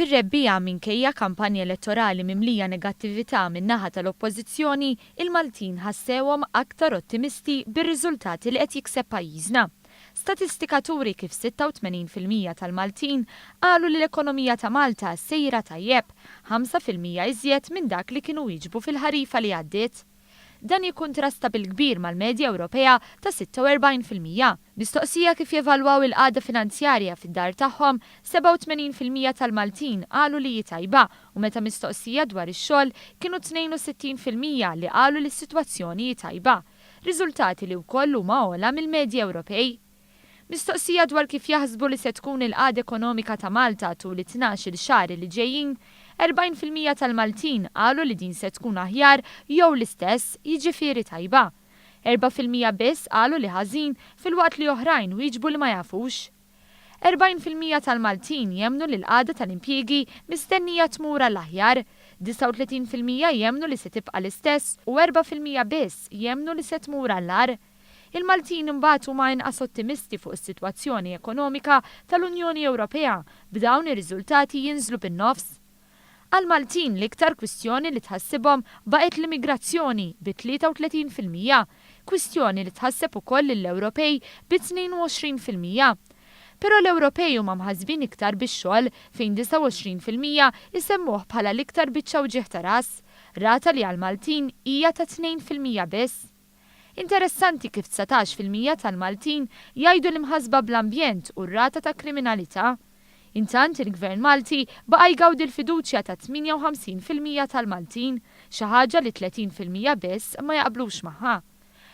Fir-rebbiegħa minkejja kampanja elettorali mimlija negattività min-naħa tal-oppożizzjoni, il-Maltin ħassewhom aktar ottimisti bir-riżultati li qed jikseb pajjiżna. Statistika turi kif 86% tal-Maltin qalu li l-ekonomija ta' Malta sejra tajjeb, 5% iżjed minn dak li kienu jiġbu fil-ħarifa li għaddiet. Dan jikkuntrasta bil-kbir mal-medja Ewropea ta' 46%. Mistoqsija kif jevalwaw il-qagħda finanzjarja fid-dar tagħhom, 87% tal-Maltin qalu li jitajba u meta mistoqsija dwar ix-xogħol kienu 62% li qalu li s-sitwazzjoni jitajba. Riżultati li wkoll huma ogħla mill-medja Ewropej. Mistoqsija dwar kif jaħsbu li se tkun il-qagħda ekonomika ta' Malta tul 12 xahar li ġejjin, 40% tal-Maltin qalu li din se tkun aħjar jew l-istess, jiġifieri tajba. 4% biss qalu li ħażin filwaqt li oħrajn wieġbu li ma jafux. 40% tal-Maltin jemmnu li l-qagħda tal-impjiegi mistennija tmur l-aħjar, 39% jemmnu li se tibqa' l-istess u 4% biss jemmnu li se tmur għall-ar. Il-Maltin imbagħad huma inqas ottimisti fuq is-sitwazzjoni ekonomika tal-Unjoni Ewropea b'dawn ir-riżultati jinżlu bin-nofs. Għal-Maltin l-iktar kwistjoni li tħassibhom baqgħet l-immigrazzjoni bi 33%, kwistjoni li tħasseb ukoll lill-Ewropej bi 22%. Però l-Ewropej huma mħassbin iktar bix-xogħol fejn 29% isemmuh bħala l-iktar biċċa wġieħ ta' ras, rata li għal-Maltin hija ta' 2% biss. Interessanti kif 19% tal-Maltin jgħidu li mħassba bl-ambjent u r-rata ta' kriminalità. Intant il-Gvern Malti baqa' jgawdi l-fiduċja ta' 58% tal-Maltin, xi ħaġa li 30% biss ma jaqblux magħha.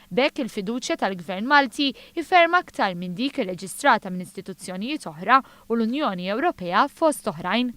B'hekk il-fiduċja tal-Gvern Malti iferm aktar minn dik irreġistrata minn istituzzjonijiet oħra u l-Unjoni Ewropea fost oħrajn.